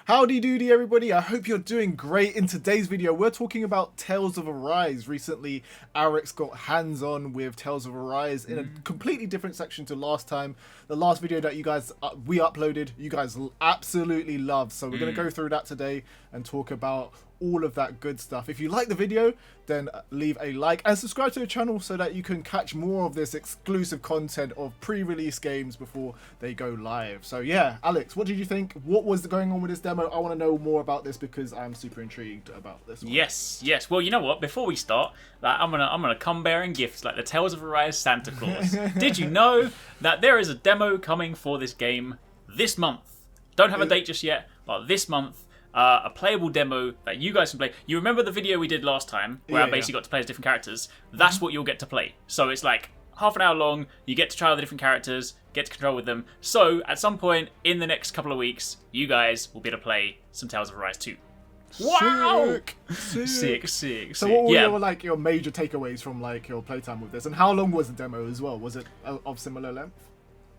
Howdy doody everybody, I hope you're doing great. In today's video we're talking about Tales of Arise. Recently Alex got hands on with Tales of Arise in a completely different section to last time. The last video that you guys we uploaded, you guys absolutely loved, so we're going to go through that today and talk about all of that good stuff. If you like the video, then leave a like and subscribe to the channel so that you can catch more of this exclusive content of pre-release games before they go live. So yeah, Alex, what did you think? What was going on with this demo? I want to know more about this because I'm super intrigued about this one. Yes. Well, you know what? Before we start, I'm gonna come bearing gifts like the Tales of Arise Santa Claus. Did you know that there is a demo coming for this game this month? Don't have a date just yet, but this month. A playable demo that you guys can play. You remember the video we did last time where I basically got to play as different characters? That's what you'll get to play. So it's like half an hour long, you get to try all the different characters, get to control with them. So at some point in the next couple of weeks, you guys will be able to play some Tales of Arise 2. Wow! Sick. So what were your major takeaways from your playtime with this? And how long was the demo as well? Was it of similar length?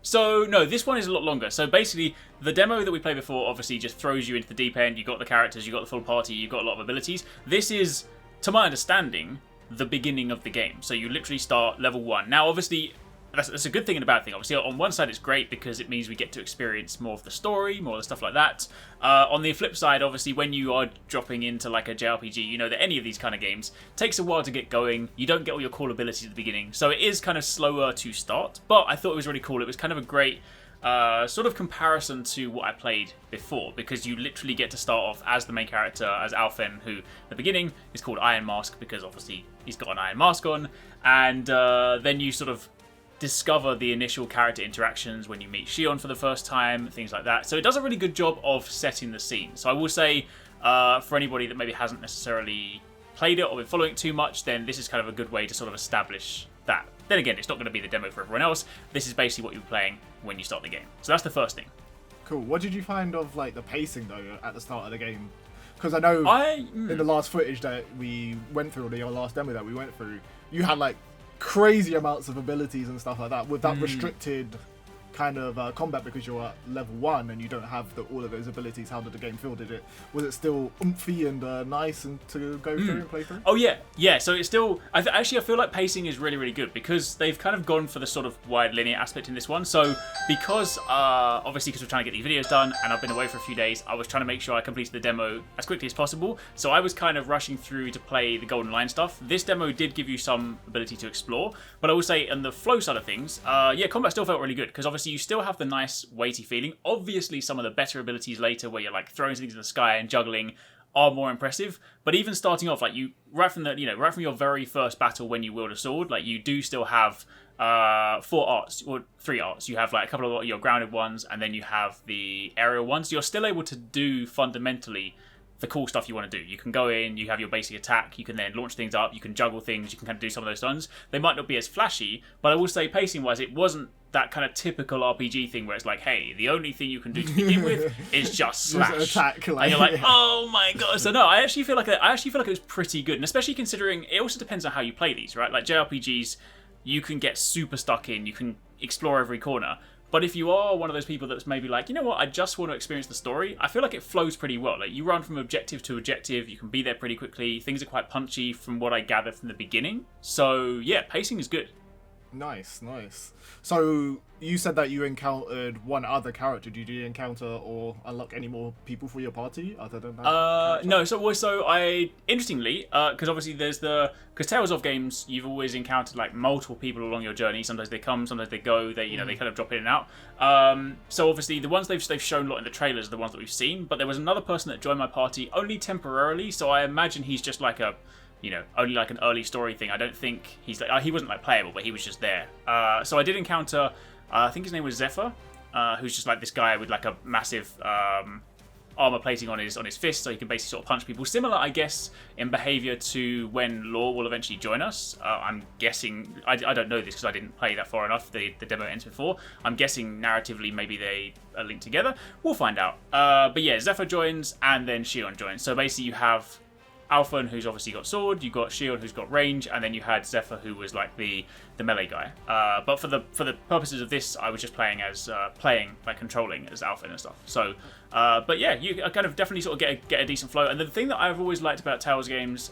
So, no, this one is a lot longer. So, basically, the demo that we played before obviously just throws you into the deep end. You got the characters, you got the full party, you got a lot of abilities. This is, to my understanding, the beginning of the game. So, you literally start level 1. Now, obviously, that's a good thing and a bad thing. Obviously, on one side, it's great because it means we get to experience more of the story, more of the stuff like that. On the flip side, obviously, when you are dropping into like a JRPG, you know that any of these kind of games takes a while to get going. You don't get all your cool abilities at the beginning. So it is kind of slower to start, but I thought it was really cool. It was kind of a great sort of comparison to what I played before, because you literally get to start off as the main character, as Alphen, who at the beginning is called Iron Mask because obviously he's got an iron mask on, and then you sort of discover the initial character interactions when you meet Shion for the first time, things like that. So it does a really good job of setting the scene. So I will say, for anybody that maybe hasn't necessarily played it or been following it too much, then this is kind of a good way to sort of establish that. Then again, it's not going to be the demo for everyone else. This is basically what you're playing when you start the game. So that's the first thing. Cool. What did you find of the pacing though at the start of the game? Because I know in the last footage that we went through, or the last demo that we went through, you had crazy amounts of abilities and stuff like that with that restricted kind of combat because you're at level 1 and you don't have all of those abilities. How did the game feel? Was it still oomphy and nice and to go through and play through? Oh yeah. So it's still. I feel like pacing is really, really good because they've kind of gone for the sort of wide linear aspect in this one. So because obviously because we're trying to get these videos done and I've been away for a few days, I was trying to make sure I completed the demo as quickly as possible. So I was kind of rushing through to play the Golden Line stuff. This demo did give you some ability to explore, but I will say on the flow side of things, combat still felt really good because obviously you still have the nice weighty feeling. Obviously some of the better abilities later where you're throwing things in the sky and juggling are more impressive, but even starting off right from your very first battle when you wield a sword, you do still have 4 arts or 3 arts. You have a couple of your grounded ones and then you have the aerial ones. You're still able to do fundamentally the cool stuff you want to do. You can go in, you have your basic attack, you can then launch things up, you can juggle things, you can kind of do some of those stuns. They might not be as flashy, but I will say pacing wise it wasn't that kind of typical RPG thing where it's hey, the only thing you can do to begin with is just slash. Just attack, and you're oh my god. So no, I actually feel like it was pretty good, and especially considering it also depends on how you play these, right? Like JRPGs, you can get super stuck in, you can explore every corner. But if you are one of those people that's maybe you know what, I just want to experience the story, I feel like it flows pretty well. You run from objective to objective, you can be there pretty quickly, things are quite punchy from what I gathered from the beginning. So yeah, pacing is good. Nice. So you said that you encountered one other character. Did you encounter or unlock any more people for your party other than that? No. So I interestingly, because obviously because Tales of games, you've always encountered multiple people along your journey. Sometimes they come, sometimes they go. They they kind of drop in and out. So obviously the ones they've shown a lot in the trailers are the ones that we've seen. But there was another person that joined my party only temporarily. So I imagine he's just only an early story thing. I don't think he's he wasn't playable, but he was just there. So I did encounter, I think his name was Zephyr, who's just this guy with a massive armor plating on his fist, so he can basically sort of punch people. Similar, I guess, in behavior to when Law will eventually join us. I'm guessing, I don't know this because I didn't play that far enough. The demo ends before. I'm guessing narratively maybe they are linked together. We'll find out. But yeah, Zephyr joins and then Shion joins. So basically you have Alphen, who's obviously got sword, you got Shion, who's got range, and then you had Zephyr, who was like the melee guy. But for the purposes of this, I was just playing controlling as Alphen and stuff. So, but yeah, you kind of definitely sort of get a decent flow. And the thing that I've always liked about Tales games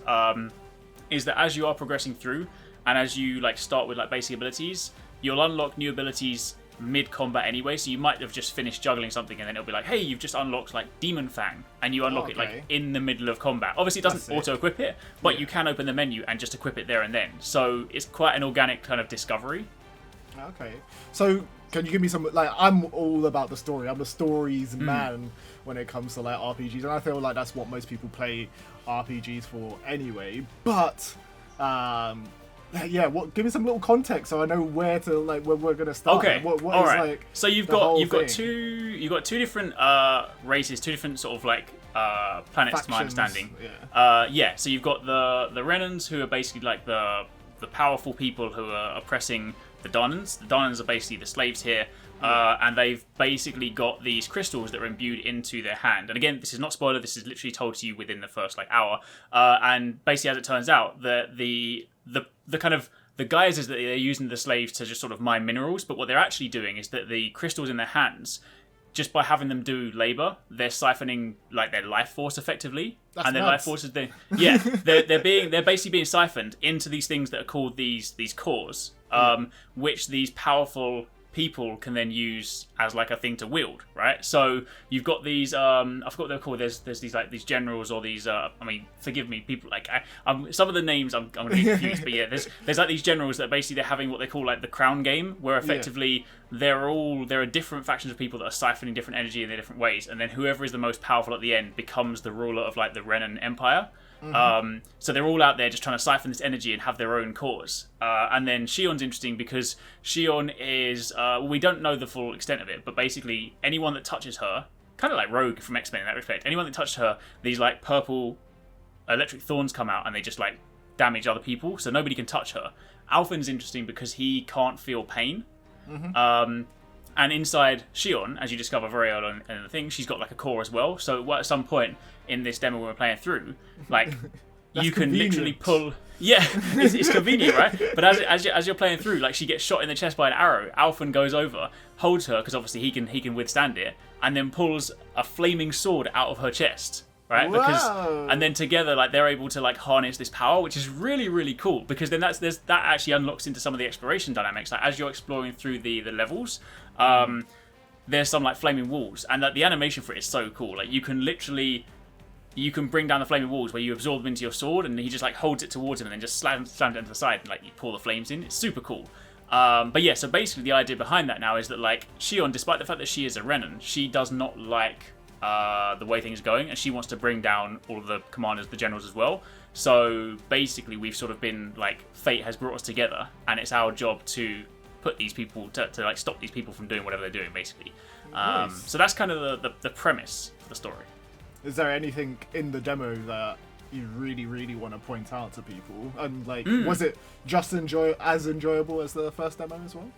is that as you are progressing through, and as you like start with like basic abilities, you'll unlock new abilities mid-combat anyway, so you might have just finished juggling something and then it'll be like, hey, you've just unlocked like Demon Fang, and you unlock it like in the middle of combat. Obviously it doesn't auto-equip it, but you can open the menu and just equip it there and then, so it's quite an organic kind of discovery. Okay, so can you give me some, like, I'm all about the story, I'm a stories man when it comes to like RPGs, and I feel like that's what most people play RPGs for anyway, but yeah, give me some little context so I know where we're gonna start. Okay, what all is, right. like, so you've got two different races, two different sort of like planets, to my understanding. Yeah. So you've got the Renans, who are basically like the powerful people who are oppressing the Donans. The Donans are basically the slaves here. And they've basically got these crystals that are imbued into their hand. And again, this is not spoiler. This is literally told to you within the first like hour. And basically, as it turns out, the kind of the guise is that they're using the slaves to just sort of mine minerals. But what they're actually doing is that the crystals in their hands, just by having them do labor, they're siphoning like their life force effectively. That's and their nuts. life force is they're basically being siphoned into these things that are called these cores, which these powerful people can then use as like a thing to wield, right? So you've got these I forgot what they're called. There's these like these generals or these I mean, forgive me, people like some of the names I'm gonna be confused, but yeah, there's like these generals that basically they're having what they call like the crown game, where effectively there are different factions of people that are siphoning different energy in their different ways, and then whoever is the most powerful at the end becomes the ruler of like the Renan Empire. So they're all out there just trying to siphon this energy and have their own cause. And then Shion's interesting because Shion is, we don't know the full extent of it, but basically anyone that touches her, kind of like Rogue from X-Men in that respect, anyone that touched her, these like purple electric thorns come out and they just like damage other people, so nobody can touch her. Alphen's interesting because he can't feel pain. And inside Shion, as you discover very early on in the thing, she's got like a core as well. So at some point in this demo when we're playing through, like you can literally pull. Yeah, it's convenient, right? But as you're playing through, like she gets shot in the chest by an arrow. Alphen goes over, holds her because obviously he can withstand it, and then pulls a flaming sword out of her chest. Right, Whoa. and then together, like they're able to like harness this power, which is really really cool. Because then that actually unlocks into some of the exploration dynamics. Like as you're exploring through the levels, there's some like flaming walls, and the animation for it is so cool. Like you can bring down the flaming walls where you absorb them into your sword, and he just like holds it towards him and then just slams it into the side, and like you pull the flames in. It's super cool. But yeah, so basically the idea behind that now is that like Shion, despite the fact that she is a Renan, she does not like the way things are going, and she wants to bring down all of the commanders, the generals as well. So basically we've sort of been like, fate has brought us together, and it's our job to put these people to like stop these people from doing whatever they're doing, basically. Nice. So that's kind of the premise of the story. Is there anything in the demo that you really, really want to point out to people? And like, was it just as enjoyable as the first demo as well?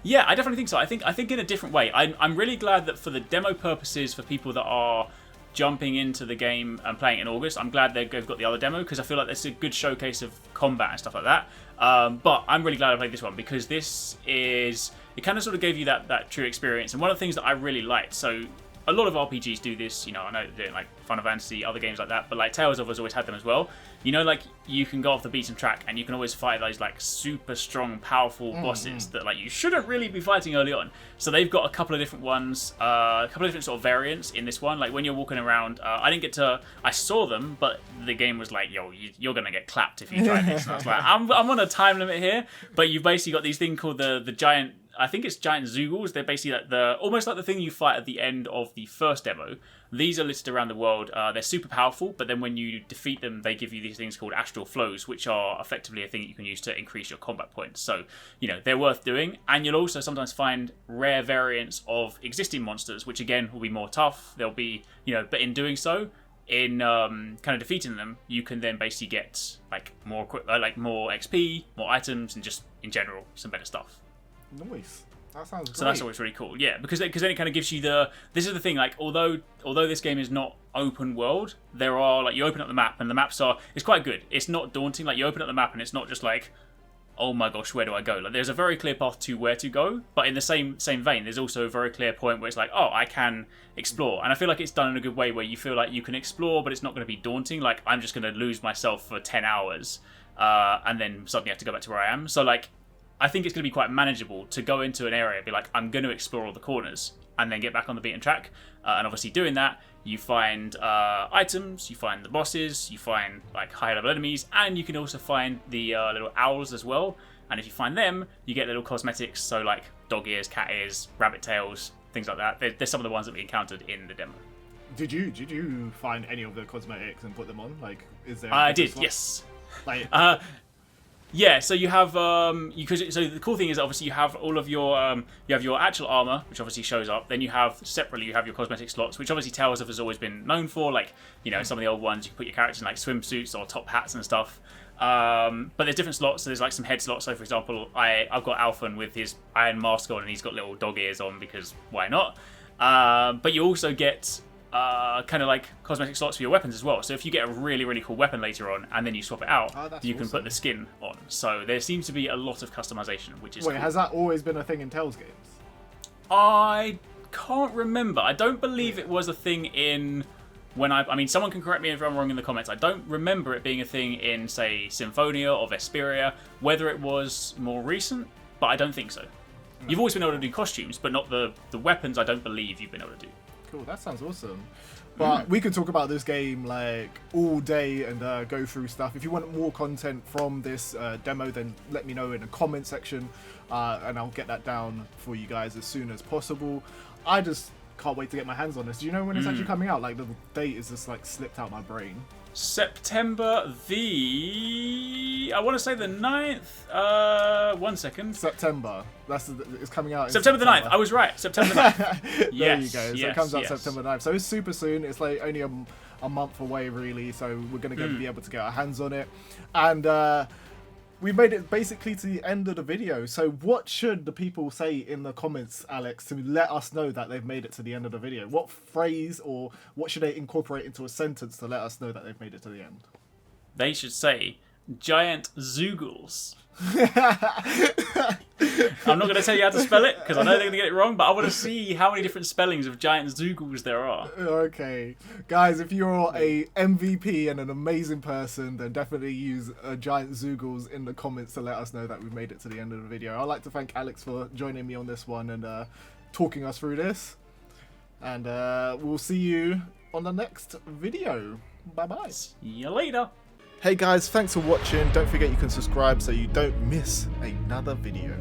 Yeah, I definitely think so. I think in a different way. I'm really glad that for the demo purposes, for people that are jumping into the game and playing it in August, I'm glad they've got the other demo, because I feel like it's a good showcase of combat and stuff like that. But I'm really glad I played this one, because it kind of sort of gave you that true experience. And one of the things that I really liked, so a lot of RPGs do this, you know, I know they're doing like Final Fantasy, other games like that, but like Tales of has always had them as well. You know, like you can go off the beaten track and you can always fight those like super strong, powerful bosses that like you shouldn't really be fighting early on. So they've got a couple of different ones, a couple of different sort of variants in this one. Like when you're walking around, I saw them, but the game was like, yo, you're gonna get clapped if you try this. And I was like, I'm on a time limit here, but you've basically got these things called the giant, I think it's giant Zoogles. They're basically like almost like the thing you fight at the end of the first demo. These are listed around the world. They're super powerful, but then when you defeat them, they give you these things called astral flows, which are effectively a thing that you can use to increase your combat points. So, you know, they're worth doing. And you'll also sometimes find rare variants of existing monsters, which again will be more tough. They'll be, you know, but in doing so, in kind of defeating them, you can then basically get like more XP, more items, and just in general some better stuff. Nice. That sounds great. So that's always really cool, yeah, because then it kind of gives you this is the thing, like although this game is not open world, there are like you open up the map and the maps it's quite good. It's not daunting. Like you open up the map and it's not just like, oh my gosh, where do I go? Like there's a very clear path to where to go, but in the same vein, there's also a very clear point where it's like, oh, I can explore, and I feel like it's done in a good way where you feel like you can explore, but it's not going to be daunting. Like I'm just going to lose myself for 10 hours, and then suddenly have to go back to where I am. So like, I think it's going to be quite manageable to go into an area, be like, I'm going to explore all the corners, and then get back on the beaten track. And obviously doing that, you find items, you find the bosses, you find like higher level enemies, and you can also find the little owls as well. And if you find them, you get little cosmetics, so like dog ears, cat ears, rabbit tails, things like that. They're some of the ones that we encountered in the demo. Did you find any of the cosmetics and put them on? Like, is there? I did, yes. Like, yeah, so you have so the cool thing is obviously you have all of your you have your actual armor, which obviously shows up. Then you have separately your cosmetic slots, which obviously Tales of has always been known for. Like, you know, some of the old ones you can put your characters in like swimsuits or top hats and stuff. But there's different slots. So there's like some head slots. So for example, I've got Alphen with his iron mask on and he's got little dog ears on because why not? But you also get kind of like cosmetic slots for your weapons as well. So if you get a really, really cool weapon later on and then you swap it out, you can put the skin on. So there seems to be a lot of customization, which is cool. Has that always been a thing in Tales games? I can't remember. I don't believe it was a thing in I mean, someone can correct me if I'm wrong in the comments. I don't remember it being a thing in, say, Symphonia or Vesperia, whether it was more recent, but I don't think so. No. You've always been able to do costumes, but not the weapons. I don't believe you've been able to do. Cool, that sounds awesome. But we could talk about this game like all day and go through stuff. If you want more content from this demo, then let me know in the comment section, and I'll get that down for you guys as soon as possible. I just can't wait to get my hands on this. Do you know when it's actually coming out? Like the date is just like slipped out my brain. September I want to say the 9th. 1 second. September. It's coming out. September the 9th. I was right. September the 9th. There you go. So it comes out September 9th. So it's super soon. It's like only a month away, really. So we're going to be able to get our hands on it. And we've made it basically to the end of the video. So what should the people say in the comments, Alex, to let us know that they've made it to the end of the video? What phrase or what should they incorporate into a sentence to let us know that they've made it to the end? They should say, giant zoogles. I'm not going to tell you how to spell it because I know they're going to get it wrong, but I want to see how many different spellings of giant zoogles there are. Okay. Guys, if you're a MVP and an amazing person, then definitely use giant zoogles in the comments to let us know that we've made it to the end of the video. I'd like to thank Alex for joining me on this one and talking us through this. And we'll see you on the next video. Bye-bye. See you later. Hey guys, thanks for watching. Don't forget you can subscribe so you don't miss another video.